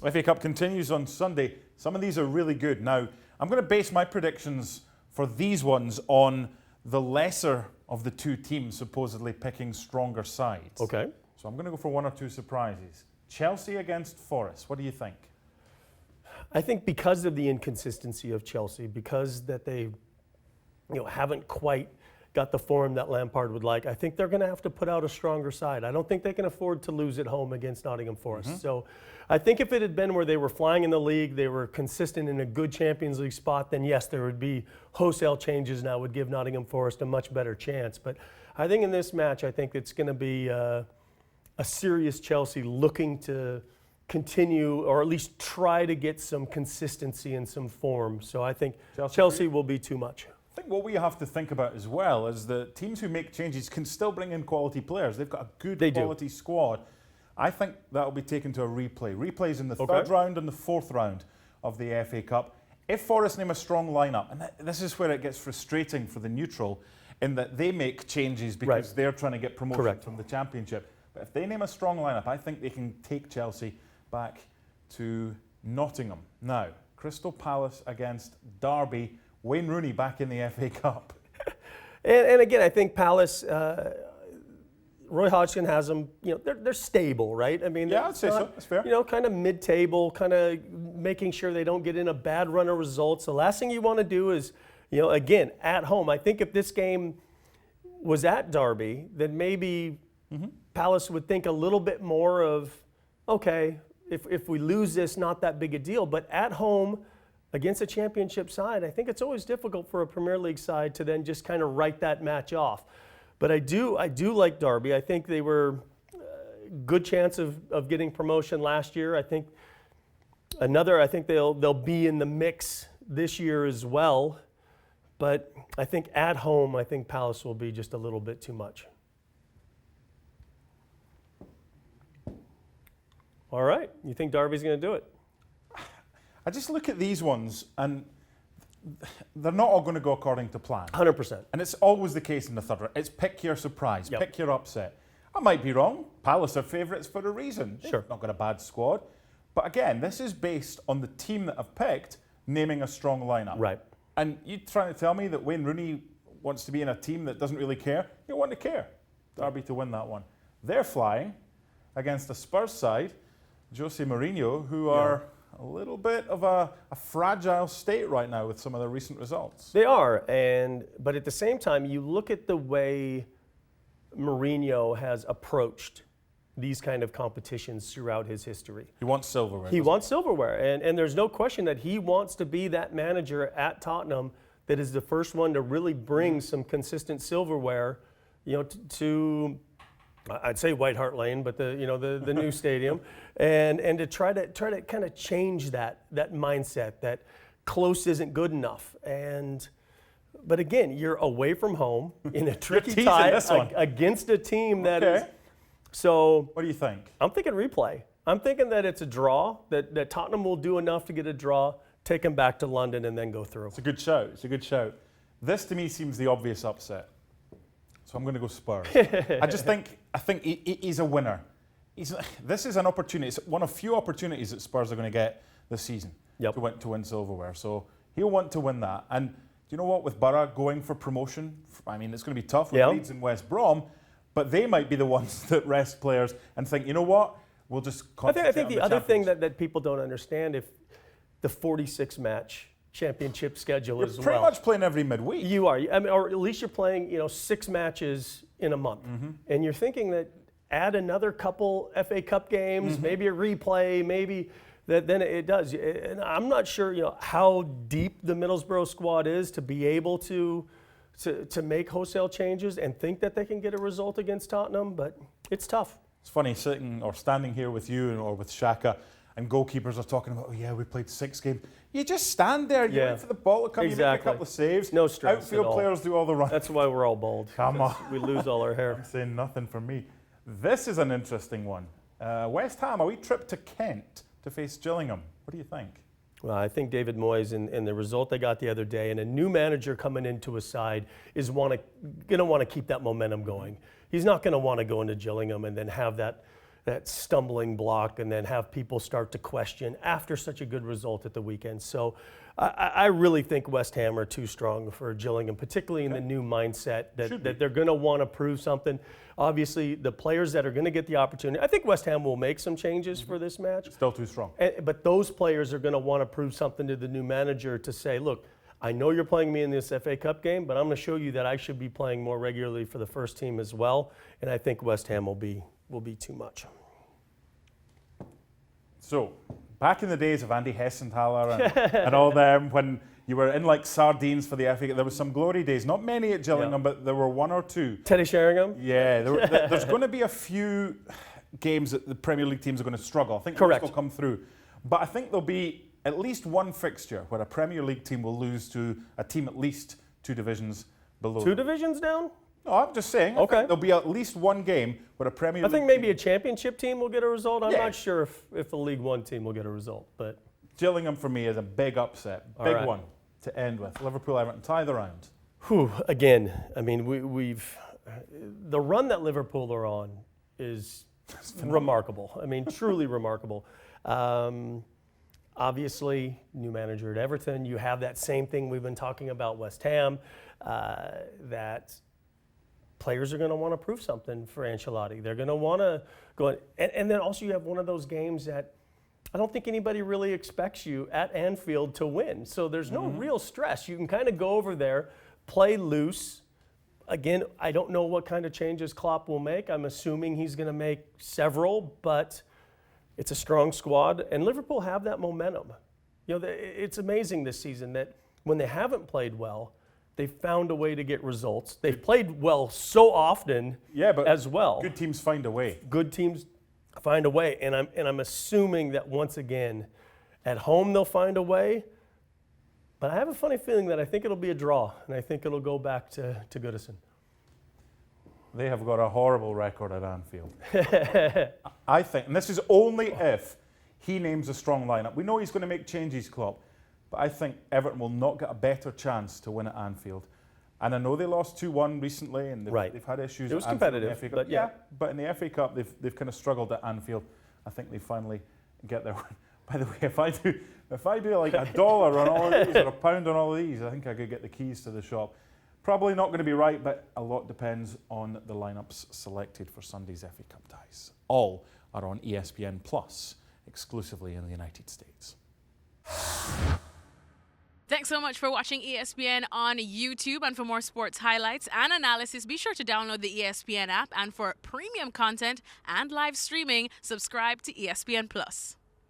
FA Cup continues on Sunday. Some of these are really good. Now, I'm going to base my predictions for these ones on the lesser of the two teams supposedly picking stronger sides. Okay. So I'm going to go for one or two surprises. Chelsea against Forest. What do you think? I think because of the inconsistency of Chelsea, because that they haven't quite got the form that Lampard would like, I think they're going to have to put out a stronger side. I don't think they can afford to lose at home against Nottingham Forest. So I think if it had been where they were flying in the league, they were consistent in a good Champions League spot, then yes, there would be wholesale changes and I would give Nottingham Forest a much better chance. But I think in this match, I think it's going to be a serious Chelsea looking to continue or at least try to get some consistency and some form. So I think Chelsea will be too much. I think what we have to think about as well is that teams who make changes can still bring in quality players. They've got a good quality squad. I think that will be taken to a replay. Replays in the third round and the fourth round of the FA Cup. If Forest name a strong lineup, and this is where it gets frustrating for the neutral, in that they make changes because they're trying to get promotion from the Championship. But if they name a strong lineup, I think they can take Chelsea back to Nottingham. Now, Crystal Palace against Derby. Wayne Rooney back in the FA Cup. And again, I think Palace, Roy Hodgson has them, they're stable, right? I mean, yeah, I'd say so. That's fair. Kind of mid-table, kind of making sure they don't get in a bad run of results. The last thing you want to do is, again, at home. I think if this game was at Derby, then maybe Palace would think a little bit more of, okay, if we lose this, not that big a deal. But at home, against a championship side, I think it's always difficult for a Premier League side to then just kind of write that match off. But I do like Derby. I think they were a good chance of getting promotion last year. I think they'll be in the mix this year as well. But I think at home, I think Palace will be just a little bit too much. All right, you think Derby's going to do it? I just look at these ones and they're not all going to go according to plan. 100%. And it's always the case in the third round. It's pick your surprise, pick your upset. I might be wrong. Palace are favourites for a reason. They've not got a bad squad. But again, this is based on the team that I've picked naming a strong lineup. Right. And you trying to tell me that Wayne Rooney wants to be in a team that doesn't really care? You want to care. Derby to win that one. They're flying against a Spurs side, Jose Mourinho, who are a little bit of a fragile state right now with some of their recent results. They are, but at the same time, you look at the way Mourinho has approached these kind of competitions throughout his history. He wants silverware. He wants silverware, and there's no question that he wants to be that manager at Tottenham that is the first one to really bring some consistent silverware, to I'd say White Hart Lane, but the new stadium, and to try to kind of change that mindset that close isn't good enough. But again, you're away from home in a tricky tie against a team that is. So what do you think? I'm thinking replay. I'm thinking that it's a draw, that Tottenham will do enough to get a draw, take them back to London, and then go through. It's a good shout. It's a good shout. This to me seems the obvious upset. So I'm going to go Spurs. I think he's a winner. This is an opportunity. It's one of few opportunities that Spurs are going to get this season to win silverware. So he'll want to win that. And do you know what? With Borough going for promotion, I mean, it's going to be tough with Leeds and West Brom, but they might be the ones that rest players and think, you know what? We'll just concentrate I think the other thing that people don't understand, if the 46-match championship schedule as well. You're pretty much playing every midweek. You are. I mean, or at least you're playing, 6 matches in a month. And you're thinking that add another couple FA Cup games, maybe a replay, maybe that then it does. And I'm not sure, how deep the Middlesbrough squad is to be able to make wholesale changes and think that they can get a result against Tottenham, but it's tough. It's funny standing here with you or with Shaka, and goalkeepers are talking about, we played 6 games. You just stand there, you wait for the ball to come, you make a couple of saves. No stress. Outfield players do all the running. That's why we're all bald. Come on. We lose all our hair. I'm saying nothing for me. This is an interesting one. West Ham, a wee trip to Kent to face Gillingham. What do you think? Well, I think David Moyes and the result they got the other day, and a new manager coming into a side is going to want to keep that momentum going. He's not going to want to go into Gillingham and then have that stumbling block and then have people start to question after such a good result at the weekend. So I really think West Ham are too strong for Gillingham, particularly in the new mindset that they're going to want to prove something. Obviously, the players that are going to get the opportunity, I think West Ham will make some changes for this match. Still too strong. But those players are going to want to prove something to the new manager to say, look, I know you're playing me in this FA Cup game, but I'm going to show you that I should be playing more regularly for the first team as well. And I think West Ham will be too much. So, back in the days of Andy Hessenthaler and all them, when you were in like sardines for the FA Cup, there was some glory days. Not many at Gillingham, but there were one or two. Teddy Sheringham? Yeah, there's going to be a few games that the Premier League teams are going to struggle. I think Correct. those will come through. But I think there'll be at least one fixture where a Premier League team will lose to a team at least 2 divisions below. 2 divisions down? No, I'm just saying. Okay. I think there'll be at least one game where a Premier League I think maybe a championship team will get a result. I'm Yeah. not sure if a League One team will get a result, but Gillingham for me is a big upset. Big right. one to end with. Liverpool, Everton, tie the round. again, I mean, we've the run that Liverpool are on is remarkable. I mean, truly remarkable. Obviously, new manager at Everton. You have that same thing we've been talking about West Ham, that players are going to want to prove something for Ancelotti. They're going to want to go, and then also you have one of those games that I don't think anybody really expects you at Anfield to win. So there's no real stress. You can kind of go over there, play loose. Again, I don't know what kind of changes Klopp will make. I'm assuming he's going to make several, but it's a strong squad, and Liverpool have that momentum. You know, it's amazing this season that when they haven't played well, they've found a way to get results. They've played well so often as well. Good teams find a way. Good teams find a way, and I'm assuming that once again, at home they'll find a way. But I have a funny feeling that I think it'll be a draw, and I think it'll go back to Goodison. They have got a horrible record at Anfield. I think, and this is only if he names a strong lineup. We know he's going to make changes, Klopp, but I think Everton will not get a better chance to win at Anfield. And I know they lost 2-1 recently, and they've had issues. It was at Anfield competitive, in the FA Cup. but yeah. But in the FA Cup, they've kind of struggled at Anfield. I think they finally get there. By the way, if I do like $1 on all of these or £1 on all of these, I think I could get the keys to the shop. Probably not going to be right, but a lot depends on the lineups selected for Sunday's FA Cup ties. All are on ESPN Plus, exclusively in the United States. Thanks so much for watching ESPN on YouTube. And for more sports highlights and analysis, be sure to download the ESPN app. And for premium content and live streaming, subscribe to ESPN Plus.